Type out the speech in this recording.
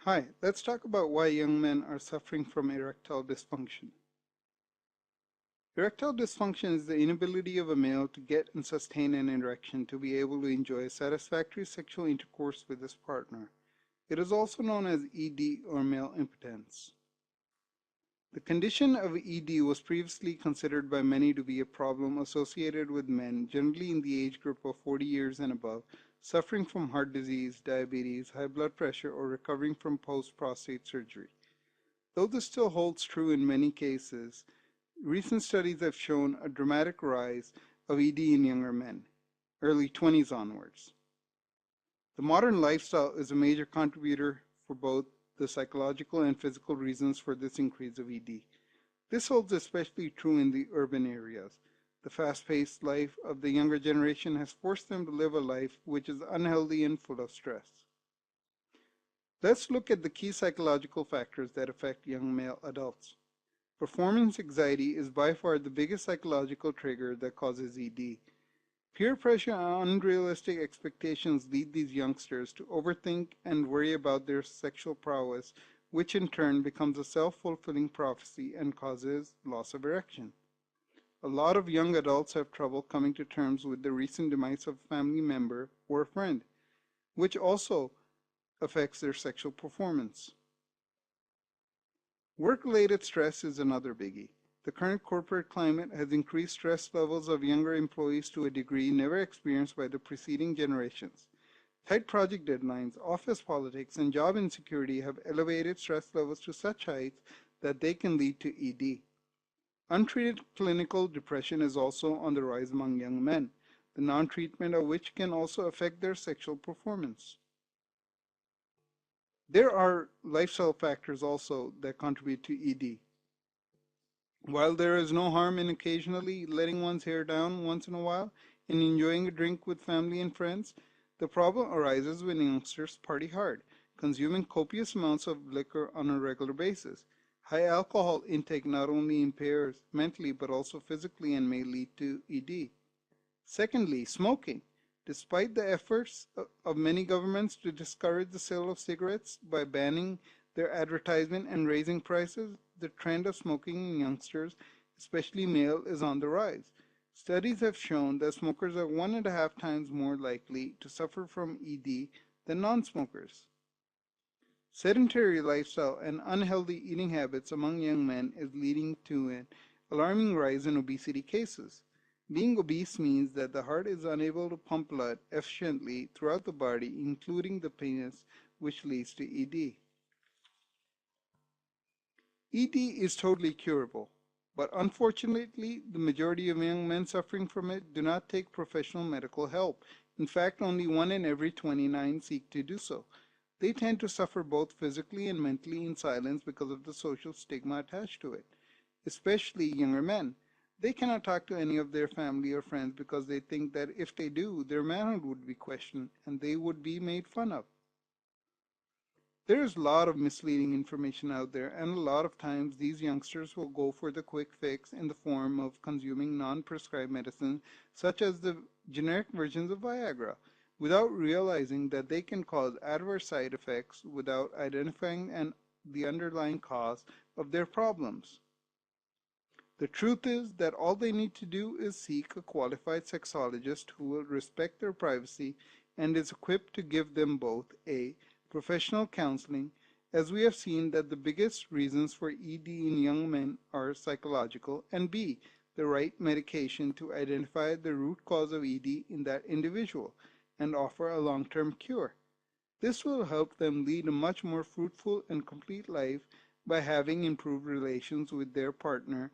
Hi, let's talk about why young men are suffering from erectile dysfunction. Erectile dysfunction is the inability of a male to get and sustain an erection to be able to enjoy satisfactory sexual intercourse with his partner. It is also known as ED or male impotence. The condition of ED was previously considered by many to be a problem associated with men, generally in the age group of 40 years and above, suffering from heart disease, diabetes, high blood pressure, or recovering from post-prostate surgery. Though this still holds true in many cases, recent studies have shown a dramatic rise of ED in younger men, early 20s onwards. The modern lifestyle is a major contributor for both the psychological and physical reasons for this increase of ED. This holds especially true in the urban areas. The fast-paced life of the younger generation has forced them to live a life which is unhealthy and full of stress. Let's look at the key psychological factors that affect young male adults. Performance anxiety is by far the biggest psychological trigger that causes ED. Peer pressure and unrealistic expectations lead these youngsters to overthink and worry about their sexual prowess, which in turn becomes a self-fulfilling prophecy and causes loss of erection. A lot of young adults have trouble coming to terms with the recent demise of a family member or a friend, which also affects their sexual performance. Work-related stress is another biggie. The current corporate climate has increased stress levels of younger employees to a degree never experienced by the preceding generations. Tight project deadlines, office politics, and job insecurity have elevated stress levels to such heights that they can lead to ED. Untreated clinical depression is also on the rise among young men, the non-treatment of which can also affect their sexual performance. There are lifestyle factors also that contribute to ED. While there is no harm in occasionally letting one's hair down once in a while and enjoying a drink with family and friends, the problem arises when youngsters party hard, consuming copious amounts of liquor on a regular basis. High alcohol intake not only impairs mentally but also physically and may lead to ED. Secondly, smoking. Despite the efforts of many governments to discourage the sale of cigarettes by banning their advertisement and raising prices, the trend of smoking in youngsters, especially male, is on the rise. Studies have shown that smokers are 1.5 times more likely to suffer from ED than non-smokers. Sedentary lifestyle and unhealthy eating habits among young men is leading to an alarming rise in obesity cases. Being obese means that the heart is unable to pump blood efficiently throughout the body, including the penis, which leads to ED. ED is totally curable, but unfortunately, the majority of young men suffering from it do not take professional medical help. In fact, only 1 in every 29 seek to do so. They tend to suffer both physically and mentally in silence because of the social stigma attached to it, especially younger men. They cannot talk to any of their family or friends because they think that if they do, their manhood would be questioned and they would be made fun of. There is a lot of misleading information out there, and a lot of times these youngsters will go for the quick fix in the form of consuming non-prescribed medicine, such as the generic versions of Viagra, without realizing that they can cause adverse side effects without identifying the underlying cause of their problems. The truth is that all they need to do is seek a qualified sexologist who will respect their privacy and is equipped to give them both A, professional counseling, as we have seen that the biggest reasons for ED in young men are psychological, and B, the right medication to identify the root cause of ED in that individual and offer a long-term cure. This will help them lead a much more fruitful and complete life by having improved relations with their partner